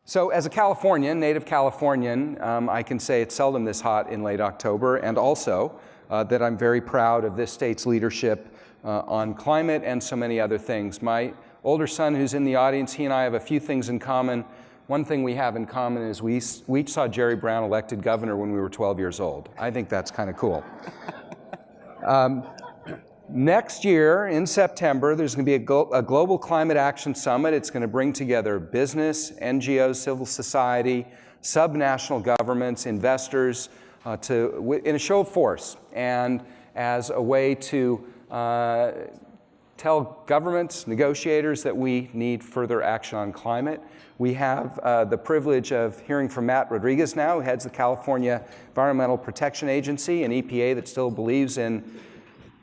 So as a Californian, native Californian, I can say it's seldom this hot in late October, and also that I'm very proud of this state's leadership on climate and so many other things. My older son, who's in the audience, he and I have a few things in common. One thing we have in common is we each saw Jerry Brown elected governor when we were 12 years old. I think that's kind of cool. Next year, in September, there's going to be a Global Climate Action Summit. It's going to bring together business, NGOs, civil society, subnational governments, investors, in a show of force and as a way to tell governments, negotiators that we need further action on climate. We have the privilege of hearing from Matt Rodriquez now, who heads the California Environmental Protection Agency, an EPA that still believes in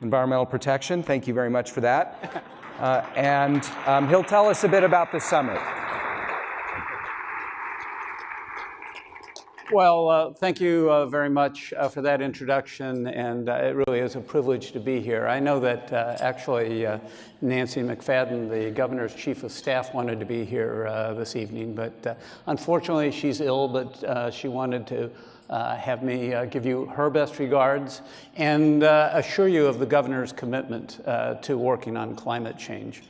environmental protection. Thank you very much for that. And he'll tell us a bit about the summit. Well, thank you very much for that introduction, and it really is a privilege to be here. I know that actually Nancy McFadden, the governor's chief of staff, wanted to be here this evening, but unfortunately she's ill, but she wanted to have me give you her best regards and assure you of the governor's commitment to working on climate change.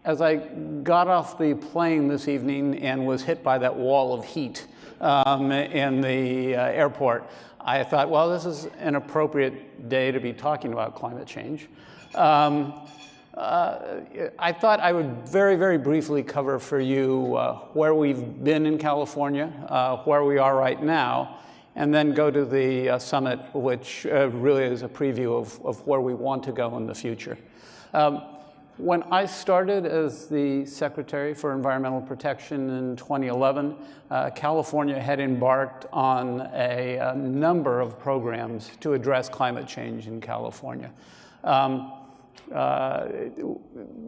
As I got off the plane this evening and was hit by that wall of heat in the airport, I thought, well, this is an appropriate day to be talking about climate change. I thought I would very, very briefly cover for you where we've been in California, where we are right now, and then go to the summit, which really is a preview of where we want to go in the future. When I started as the Secretary for Environmental Protection in 2011, California had embarked on a number of programs to address climate change in California.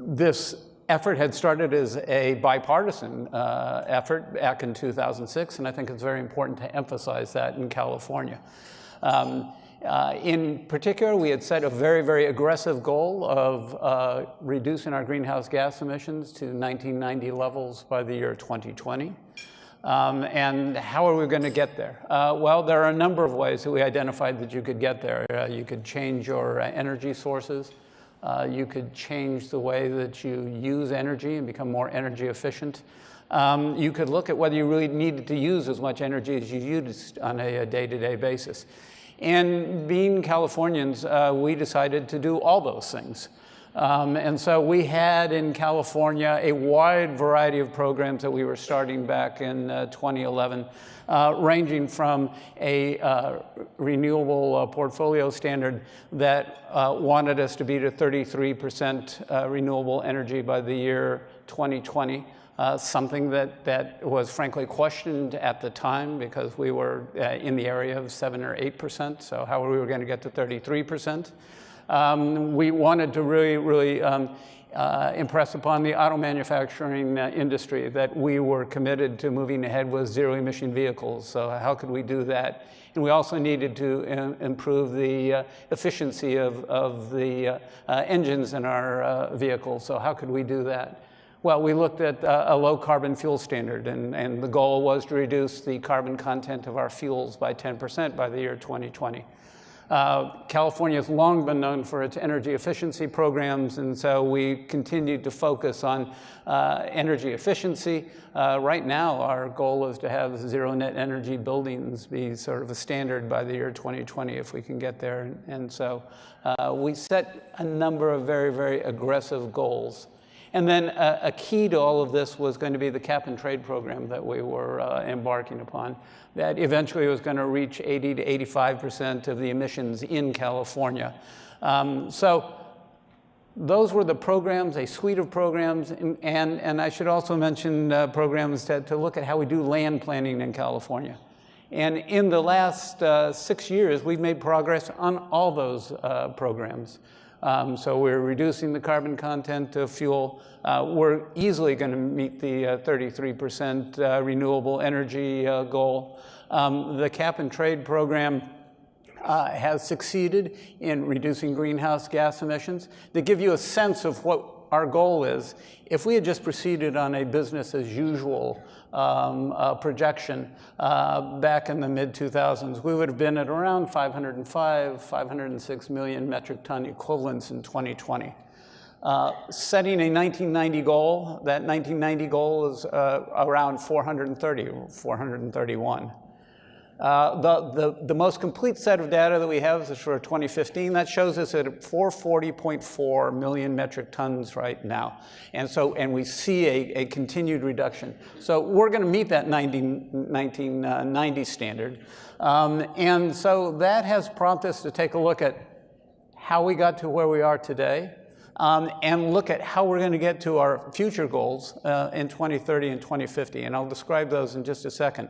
This effort had started as a bipartisan effort back in 2006, and I think it's very important to emphasize that in California. In particular, we had set a very, very aggressive goal of reducing our greenhouse gas emissions to 1990 levels by the year 2020. And how are we going to get there? Well, there are a number of ways that we identified that you could get there. You could change your energy sources. You could change the way that you use energy and become more energy efficient. You could look at whether you really needed to use as much energy as you used on a day-to-day basis. And being Californians, we decided to do all those things. And so we had in California a wide variety of programs that we were starting back in 2011, ranging from a renewable portfolio standard that wanted us to be to 33% renewable energy by the year 2020. Something that was frankly questioned at the time because we were in the area of 7 or 8%, so how were we going to get to 33%? We wanted to really impress upon the auto manufacturing industry that we were committed to moving ahead with zero-emission vehicles, so how could we do that? And we also needed to improve the efficiency of the engines in our vehicles, so how could we do that? Well, we looked at a low-carbon fuel standard, and the goal was to reduce the carbon content of our fuels by 10% by the year 2020. California has long been known for its energy efficiency programs, and so we continued to focus on energy efficiency. Right now, our goal is to have zero net energy buildings be sort of a standard by the year 2020 if we can get there. And so we set a number of very, very aggressive goals. And then a key to all of this was going to be the cap and trade program that we were embarking upon, that eventually was going to reach 80 to 85% of the emissions in California. So those were the programs, a suite of programs, and I should also mention programs to look at how we do land planning in California. And in the last 6 years, we've made progress on all those programs. So we're reducing the carbon content of fuel. We're easily going to meet the 33% renewable energy goal. The cap and trade program has succeeded in reducing greenhouse gas emissions. To give you a sense of what our goal is, if we had just proceeded on a business as usual projection back in the mid-2000s, we would have been at around 505, 506 million metric ton equivalents in 2020. Setting a 1990 goal, that 1990 goal is around 430, 431. The most complete set of data that we have is for 2015. That shows us at 440.4 million metric tons right now. And we see a continued reduction. So we're going to meet that 1990 standard. And so that has prompted us to take a look at how we got to where we are today, and look at how we're going to get to our future goals in 2030 and 2050. And I'll describe those in just a second.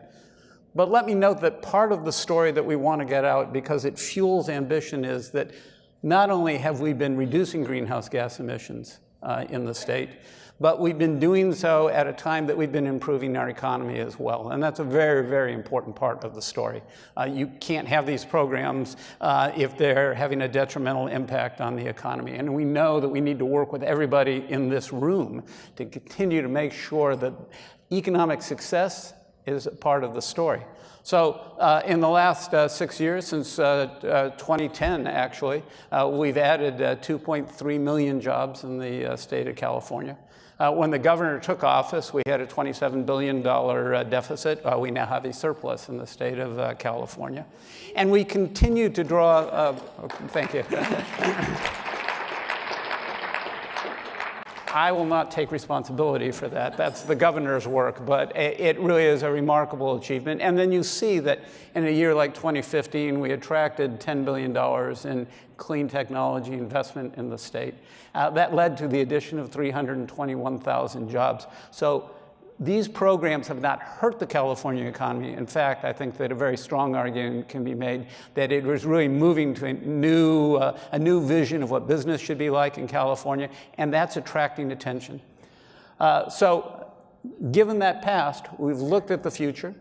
But let me note that part of the story that we want to get out, because it fuels ambition, is that not only have we been reducing greenhouse gas emissions in the state, but we've been doing so at a time that we've been improving our economy as well. And that's a very, very important part of the story. You can't have these programs if they're having a detrimental impact on the economy. And we know that we need to work with everybody in this room to continue to make sure that economic success is a part of the story. So in the last 6 years, since 2010 actually, we've added 2.3 million jobs in the state of California. When the governor took office, we had a $27 billion deficit. We now have a surplus in the state of California. And we continue to draw, thank you. I will not take responsibility for that. That's the governor's work, but it really is a remarkable achievement. And then you see that in a year like 2015, we attracted $10 billion in clean technology investment in the state. That led to the addition of 321,000 jobs. So these programs have not hurt the California economy. In fact, I think that a very strong argument can be made that it was really moving to a new vision of what business should be like in California, and that's attracting attention. So given that past, we've looked at the future.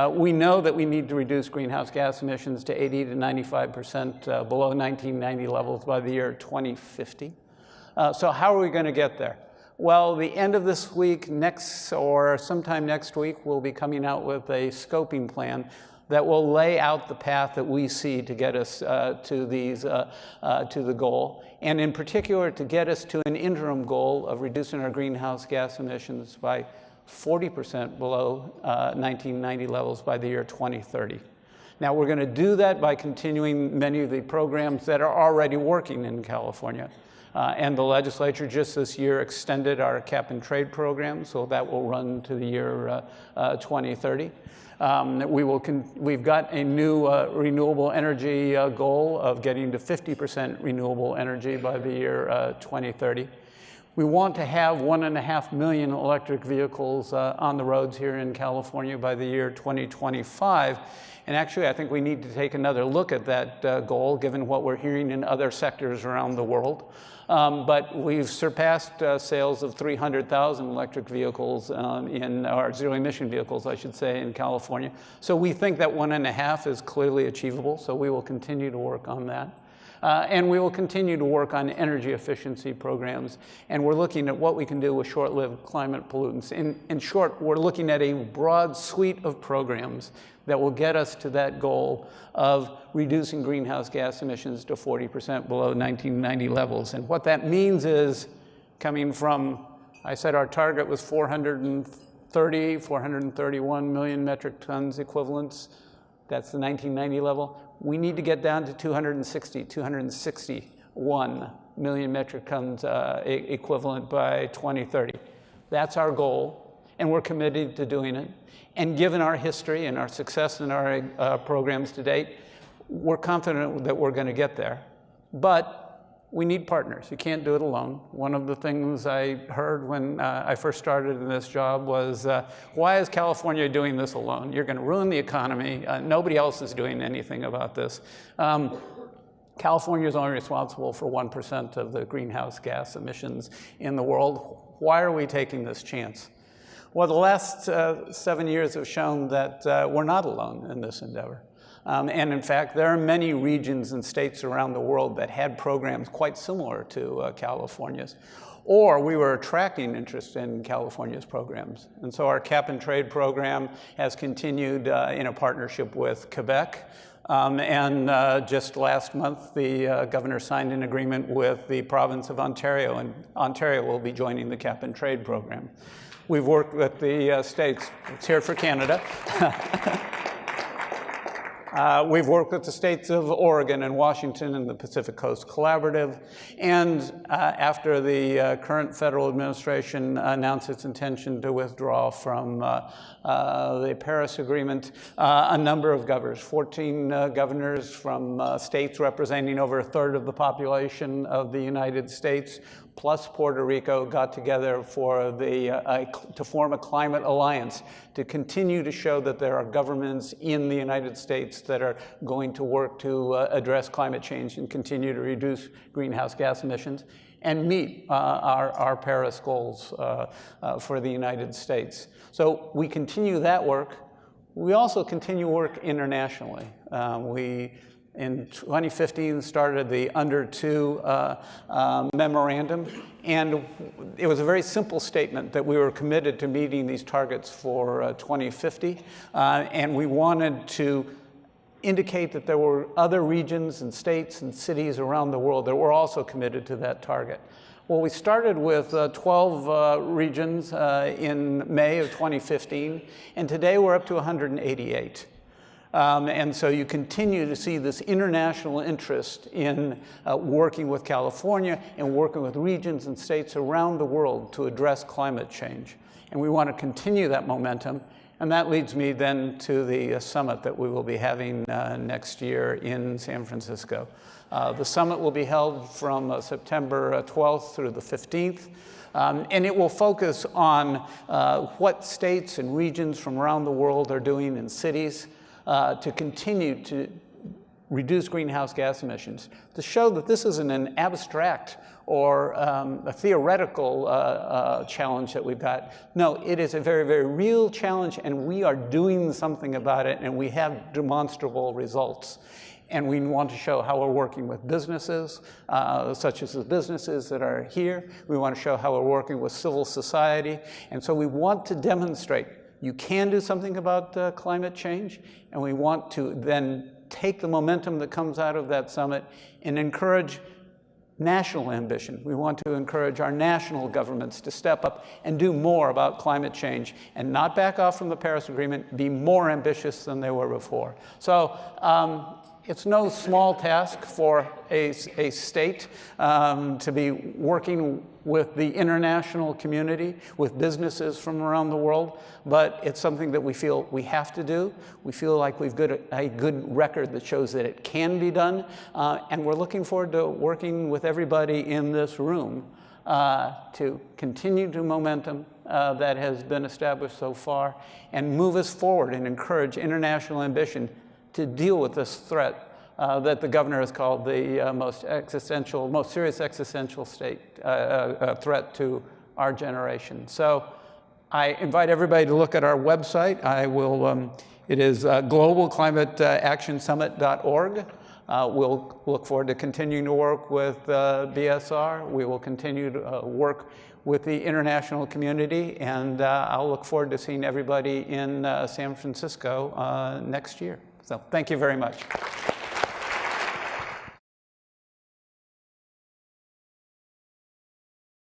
We know that we need to reduce greenhouse gas emissions to 80 to 95% below 1990 levels by the year 2050. So how are we going to get there? Well, the end of this week, or sometime next week, we'll be coming out with a scoping plan that will lay out the path that we see to get us to the goal, and in particular to get us to an interim goal of reducing our greenhouse gas emissions by 40% below 1990 levels by the year 2030. Now, we're going to do that by continuing many of the programs that are already working in California. And the legislature just this year extended our cap and trade program, so that will run to the year 2030. We've got a new renewable energy goal of getting to 50% renewable energy by the year 2030. We want to have 1.5 million electric vehicles on the roads here in California by the year 2025. And actually, I think we need to take another look at that goal, given what we're hearing in other sectors around the world. But we've surpassed sales of 300,000 electric vehicles or zero-emission vehicles, I should say, in California. So we think that 1.5 is clearly achievable, so we will continue to work on that. And we will continue to work on energy efficiency programs. And we're looking at what we can do with short-lived climate pollutants. In short, we're looking at a broad suite of programs that will get us to that goal of reducing greenhouse gas emissions to 40% below 1990 levels. And what that means is coming from, I said our target was 431 million metric tons equivalents. That's the 1990 level. We need to get down to 261 million metric tons equivalent by 2030. That's our goal, and we're committed to doing it. And given our history and our success in our programs to date, we're confident that we're going to get there. But we need partners. You can't do it alone. One of the things I heard when I first started in this job was, why is California doing this alone? You're going to ruin the economy. Nobody else is doing anything about this. California is only responsible for 1% of the greenhouse gas emissions in the world. Why are we taking this chance? Well, the last 7 years have shown that we're not alone in this endeavor. And in fact, there are many regions and states around the world that had programs quite similar to California's. or we were attracting interest in California's programs. And so our cap and trade program has continued in a partnership with Quebec. Just last month, the governor signed an agreement with the province of Ontario, and Ontario will be joining the cap and trade program. We've worked with the states. It's here for Canada. We've worked with the states of Oregon and Washington and the Pacific Coast Collaborative. And after the current federal administration announced its intention to withdraw from the Paris Agreement, a number of governors, 14 governors from states representing over a third of the population of the United States, plus Puerto Rico, got together for to form a climate alliance to continue to show that there are governments in the United States that are going to work to address climate change and continue to reduce greenhouse gas emissions and meet our Paris goals for the United States. So we continue that work. We also continue work internationally. We, in 2015, started the Under 2 memorandum, and it was a very simple statement that we were committed to meeting these targets for 2050, and we wanted to indicate that there were other regions and states and cities around the world that were also committed to that target. Well, we started with 12 regions in May of 2015, and today we're up to 188. And so you continue to see this international interest in working with California and working with regions and states around the world to address climate change. And we want to continue that momentum. And that leads me then to the summit that we will be having next year in San Francisco. The summit will be held from September 12th through the 15th. And it will focus on what states and regions from around the world are doing in cities to continue to reduce greenhouse gas emissions, to show that this isn't an abstract or a theoretical challenge that we've got. No, it is a very, very real challenge, and we are doing something about it, and we have demonstrable results. And we want to show how we're working with businesses, such as the businesses that are here. We want to show how we're working with civil society. And so we want to demonstrate you can do something about climate change, and we want to then take the momentum that comes out of that summit and encourage national ambition. We want to encourage our national governments to step up and do more about climate change and not back off from the Paris Agreement, be more ambitious than they were before. So it's no small task for a state to be working with the international community, with businesses from around the world, but it's something that we feel we have to do. We feel like we've got a good record that shows that it can be done, and we're looking forward to working with everybody in this room to continue the momentum that has been established so far and move us forward and encourage international ambition to deal with this threat that the governor has called the most serious existential threat to our generation. So I invite everybody to look at our website. It is globalclimateactionsummit.org. We'll look forward to continuing to work with BSR. We will continue to work with the international community, and I'll look forward to seeing everybody in San Francisco next year. So thank you very much.